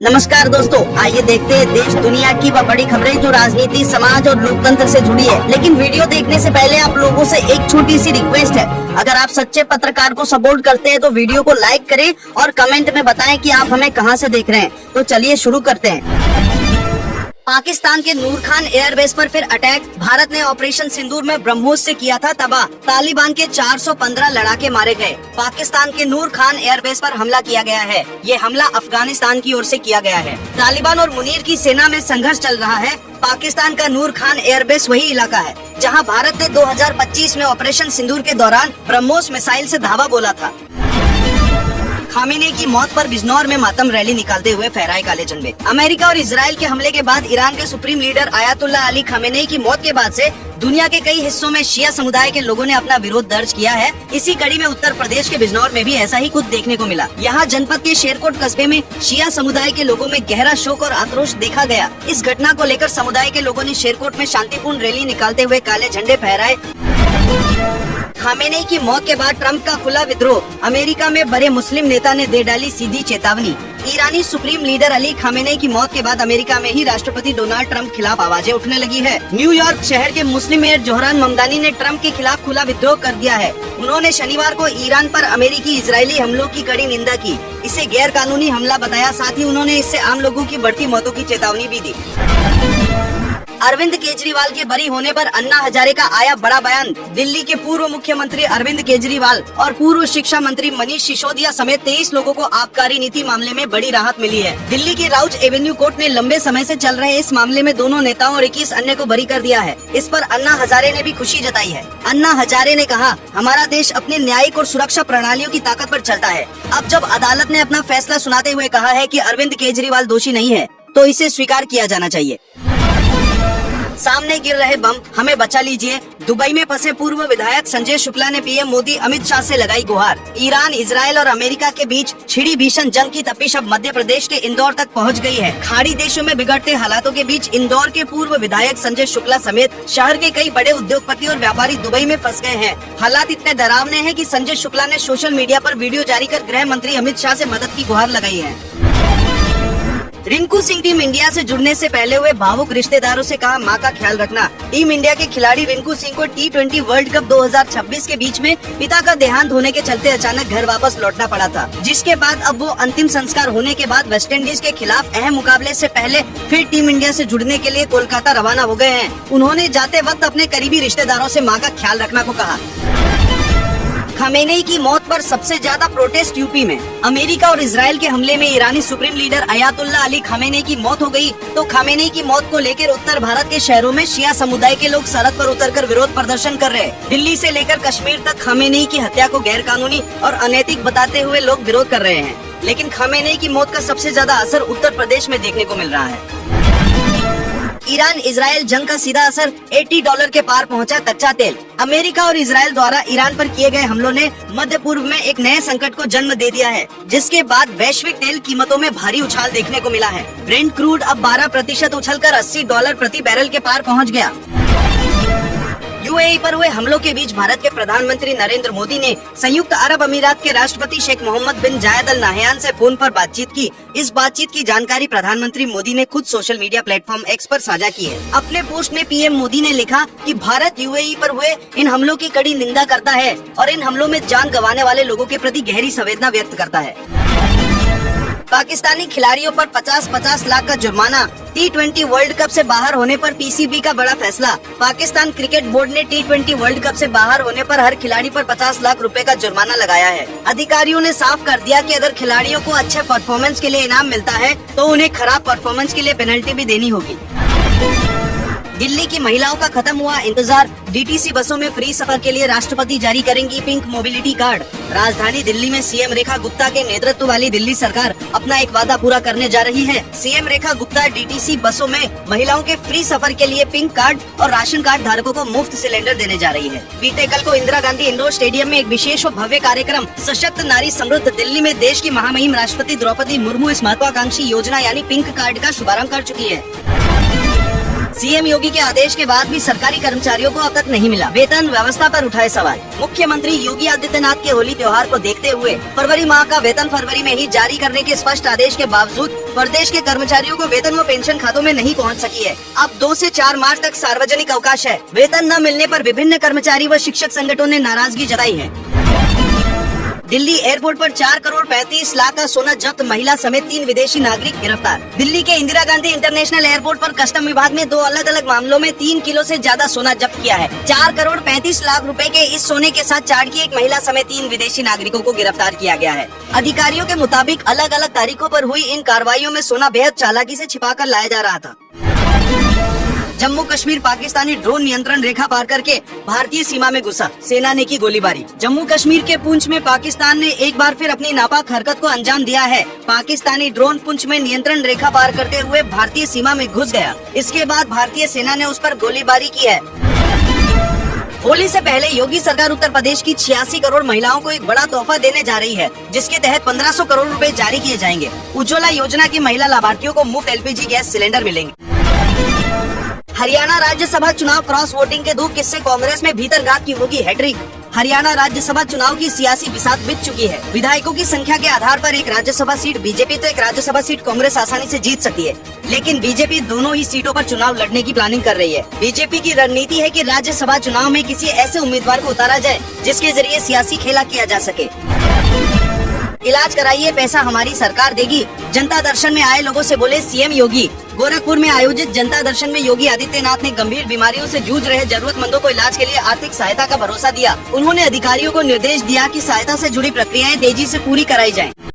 नमस्कार दोस्तों, आइए देखते हैं देश दुनिया की वह बड़ी खबरें जो राजनीति, समाज और लोकतंत्र से जुड़ी है। लेकिन वीडियो देखने से पहले आप लोगों से एक छोटी सी रिक्वेस्ट है। अगर आप सच्चे पत्रकार को सपोर्ट करते हैं तो वीडियो को लाइक करें और कमेंट में बताएं कि आप हमें कहां से देख रहे हैं। तो चलिए शुरू करते हैं। पाकिस्तान के नूर खान एयरबेस पर फिर अटैक। भारत ने ऑपरेशन सिंदूर में ब्रह्मोस से किया था तबाह। तालिबान के 415 लड़ाके मारे गए। पाकिस्तान के नूर खान एयरबेस पर हमला किया गया है। ये हमला अफगानिस्तान की ओर से किया गया है। तालिबान और मुनीर की सेना में संघर्ष चल रहा है। पाकिस्तान का नूर खान एयरबेस वही इलाका है जहां भारत ने 2025 में ऑपरेशन सिंदूर के दौरान ब्रह्मोस मिसाइल से धावा बोला था। खामेनेई की मौत पर बिजनौर में मातम रैली निकालते हुए फहराए काले झंडे। अमेरिका और इजराइल के हमले के बाद ईरान के supreme leader Ayatollah Ali Khamenei की मौत के बाद से दुनिया के कई हिस्सों में शिया समुदाय के लोगों ने अपना विरोध दर्ज किया है। इसी कड़ी में उत्तर प्रदेश के बिजनौर में भी ऐसा ही कुछ देखने को मिला। यहाँ जनपद के शेरकोट कस्बे में शिया समुदाय के लोगों में गहरा शोक और आक्रोश देखा गया। इस घटना को लेकर समुदाय के लोगों ने शेरकोट में शांतिपूर्ण रैली निकालते हुए काले झंडे फहराए। खामेनेई की मौत के बाद ट्रंप का खुला विद्रोह। अमेरिका में बड़े मुस्लिम नेता ने दे डाली सीधी चेतावनी। ईरानी सुप्रीम लीडर अली खामेनेई की मौत के बाद अमेरिका में ही राष्ट्रपति डोनाल्ड ट्रंप खिलाफ आवाजें उठने लगी है। न्यूयॉर्क शहर के मुस्लिम मेयर जोहरान ममदानी ने ट्रंप के खिलाफ खुला विद्रोह कर दिया है। उन्होंने शनिवार को ईरान पर अमेरिकी इजरायली हमलों की कड़ी निंदा की। इसे गैर कानूनी हमला बताया। साथ ही उन्होंने इससे आम लोगों की बढ़ती मौतों की चेतावनी भी दी। अरविंद केजरीवाल के बरी होने पर अन्ना हजारे का आया बड़ा बयान। दिल्ली के पूर्व मुख्यमंत्री अरविंद केजरीवाल और पूर्व शिक्षा मंत्री मनीष सिसोदिया समेत 23 लोगों को आबकारी नीति मामले में बड़ी राहत मिली है। दिल्ली की राउज एवेन्यू कोर्ट ने लंबे समय से चल रहे इस मामले में दोनों नेताओं और 21 अन्य को बरी कर दिया है। इस पर अन्ना हजारे ने भी खुशी जताई है। अन्ना हजारे ने कहा, हमारा देश अपनी न्यायिक और सुरक्षा प्रणालियों की ताकत पर चलता है। अब जब अदालत ने अपना फैसला सुनाते हुए कहा है कि अरविंद केजरीवाल दोषी नहीं है तो इसे स्वीकार किया जाना चाहिए। सामने गिर रहे बम, हमें बचा लीजिए। दुबई में फंसे पूर्व विधायक संजय शुक्ला ने पीएम मोदी अमित शाह से लगाई गुहार। ईरान, इजराइल और अमेरिका के बीच छिड़ी भीषण जंग की तपिश अब मध्य प्रदेश के इंदौर तक पहुंच गई है। खाड़ी देशों में बिगड़ते हालातों के बीच इंदौर के पूर्व विधायक संजय शुक्ला समेत शहर के कई बड़े उद्योगपति और व्यापारी दुबई में फंस गए हैं। हालात इतने डरावने हैं कि संजय शुक्ला ने सोशल मीडिया पर वीडियो जारी कर गृह मंत्री अमित शाह से मदद की गुहार लगाई है। रिंकू सिंह टीम इंडिया से जुड़ने से पहले हुए भावुक रिश्तेदारों से कहा, मां का ख्याल रखना। टीम इंडिया के खिलाड़ी रिंकू सिंह को T20 वर्ल्ड कप 2026 के बीच में पिता का देहांत होने के चलते अचानक घर वापस लौटना पड़ा था, जिसके बाद अब वो अंतिम संस्कार होने के बाद वेस्टइंडीज के खिलाफ अहम मुकाबले से पहले फिर टीम इंडिया से जुड़ने के लिए कोलकाता रवाना हो गए हैं। उन्होंने जाते वक्त अपने करीबी रिश्तेदारों से मां का ख्याल रखना को कहा। खामेनेई की मौत पर सबसे ज्यादा प्रोटेस्ट यूपी में। अमेरिका और इजराइल के हमले में ईरानी supreme leader Ayatollah Ali Khamenei की मौत हो गई तो खामेनेई की मौत को लेकर उत्तर भारत के शहरों में शिया समुदाय के लोग सड़क पर उतरकर विरोध प्रदर्शन कर रहे हैं। दिल्ली से लेकर कश्मीर तक खामेनेई की हत्या को गैर कानूनी और अनैतिक बताते हुए लोग विरोध कर रहे हैं। लेकिन खामेनेई की मौत का सबसे ज्यादा असर उत्तर प्रदेश में देखने को मिल रहा है। ईरान इजराइल जंग का सीधा असर $80 के पार पहुंचा कच्चा तेल। अमेरिका और इजराइल द्वारा ईरान पर किए गए हमलों ने मध्य पूर्व में एक नए संकट को जन्म दे दिया है, जिसके बाद वैश्विक तेल कीमतों में भारी उछाल देखने को मिला है। ब्रेंट क्रूड अब 12% उछलकर $80 प्रति बैरल के पार पहुंच गया। यूएई पर हुए हमलों के बीच भारत के प्रधानमंत्री नरेंद्र मोदी ने संयुक्त अरब अमीरात के राष्ट्रपति शेख मोहम्मद बिन जायद अल नाहयान से फोन पर बातचीत की। इस बातचीत की जानकारी प्रधानमंत्री मोदी ने खुद सोशल मीडिया प्लेटफॉर्म एक्स पर साझा की है। अपने पोस्ट में पीएम मोदी ने लिखा कि भारत यूएई पर हुए इन हमलों की कड़ी निंदा करता है और इन हमलों में जान गंवाने वाले लोगों के प्रति गहरी संवेदना व्यक्त करता है। पाकिस्तानी खिलाड़ियों पर 50-50 लाख का जुर्माना। T20 वर्ल्ड कप से बाहर होने पर पीसीबी का बड़ा फैसला। पाकिस्तान क्रिकेट बोर्ड ने T20 वर्ल्ड कप से बाहर होने पर हर खिलाड़ी पर 50 लाख रुपए का जुर्माना लगाया है। अधिकारियों ने साफ कर दिया कि अगर खिलाड़ियों को अच्छे परफॉर्मेंस के लिए इनाम मिलता है तो उन्हें खराब परफॉर्मेंस के लिए पेनल्टी भी देनी होगी। दिल्ली की महिलाओं का खत्म हुआ इंतजार। डीटीसी बसों में फ्री सफर के लिए राष्ट्रपति जारी करेंगी पिंक मोबिलिटी कार्ड। राजधानी दिल्ली में सीएम रेखा गुप्ता के नेतृत्व वाली दिल्ली सरकार अपना एक वादा पूरा करने जा रही है। सीएम रेखा गुप्ता डीटीसी बसों में महिलाओं के फ्री सफर के लिए पिंक कार्ड और राशन कार्ड धारकों को मुफ्त सिलेंडर देने जा रही है। बीते कल को इंदिरा गांधी इंडोर स्टेडियम में एक विशेष और भव्य कार्यक्रम सशक्त नारी समृद्ध दिल्ली में देश की महामहिम राष्ट्रपति द्रौपदी मुर्मू इस महत्वाकांक्षी योजना यानी पिंक कार्ड का शुभारंभ कर चुकी है। सीएम योगी के आदेश के बाद भी सरकारी कर्मचारियों को अब तक नहीं मिला। वेतन व्यवस्था पर उठाए सवाल। मुख्यमंत्री योगी आदित्यनाथ के होली त्योहार को देखते हुए फरवरी माह का वेतन फरवरी में ही जारी करने के स्पष्ट आदेश के बावजूद प्रदेश के कर्मचारियों को वेतन व पेंशन खातों में नहीं पहुंच सकी है। अब 2 से 4 मार्च तक सार्वजनिक अवकाश है। वेतन न मिलने पर विभिन्न कर्मचारी व शिक्षक संगठनों ने नाराजगी जताई है। दिल्ली एयरपोर्ट पर 4 करोड़ 35 लाख का सोना जब्त, महिला समेत 3 विदेशी नागरिक गिरफ्तार। दिल्ली के इंदिरा गांधी इंटरनेशनल एयरपोर्ट पर कस्टम विभाग ने 2 अलग अलग मामलों में 3 किलो से ज्यादा सोना जब्त किया है। 4 करोड़ 35 लाख रुपए के इस सोने के साथ चाड़ की एक महिला समेत 3 विदेशी नागरिकों को गिरफ्तार किया गया है। अधिकारियों के मुताबिक अलग अलग तारीखों पर हुई इन कार्रवाइयों में सोना बेहद चालाकी से छिपा कर लाया जा रहा था। जम्मू कश्मीर पाकिस्तानी ड्रोन नियंत्रण रेखा पार करके भारतीय सीमा में घुसा, सेना ने की गोलीबारी। जम्मू कश्मीर के पुंछ में पाकिस्तान ने एक बार फिर अपनी नापाक हरकत को अंजाम दिया है। पाकिस्तानी ड्रोन पुंछ में नियंत्रण रेखा पार करते हुए भारतीय सीमा में घुस गया। इसके बाद भारतीय सेना ने उस पर गोलीबारी की है। होली से पहले योगी सरकार उत्तर प्रदेश की 86 करोड़ महिलाओं को एक बड़ा तोहफा देने जा रही है, जिसके तहत 1500 करोड़ रुपए जारी किए जाएंगे। उज्ज्वला योजना की महिला लाभार्थियों को मुफ्त LPG गैस सिलेंडर मिलेंगे। हरियाणा राज्यसभा चुनाव क्रॉस वोटिंग के 2 किस्से, कांग्रेस में भीतरघात की होगी हैट्रिक। हरियाणा राज्यसभा चुनाव की सियासी बिसात बीत चुकी है। विधायकों की संख्या के आधार पर एक राज्यसभा सीट बीजेपी तो एक राज्यसभा सीट कांग्रेस आसानी से जीत सकती है, लेकिन बीजेपी दोनों ही सीटों पर चुनाव लड़ने की प्लानिंग कर रही है। बीजेपी की रणनीति है कि राज्यसभा चुनाव में किसी ऐसे उम्मीदवार को उतारा जाए जिसके जरिए सियासी खेला किया जा सके। इलाज कराइए, पैसा हमारी सरकार देगी, जनता दर्शन में आए लोगों से बोले सीएम योगी। गोरखपुर में आयोजित जनता दर्शन में योगी आदित्यनाथ ने गंभीर बीमारियों से जूझ रहे जरूरतमंदों को इलाज के लिए आर्थिक सहायता का भरोसा दिया। उन्होंने अधिकारियों को निर्देश दिया कि सहायता से जुड़ी प्रक्रियाएं तेजी से पूरी कराई जाएं।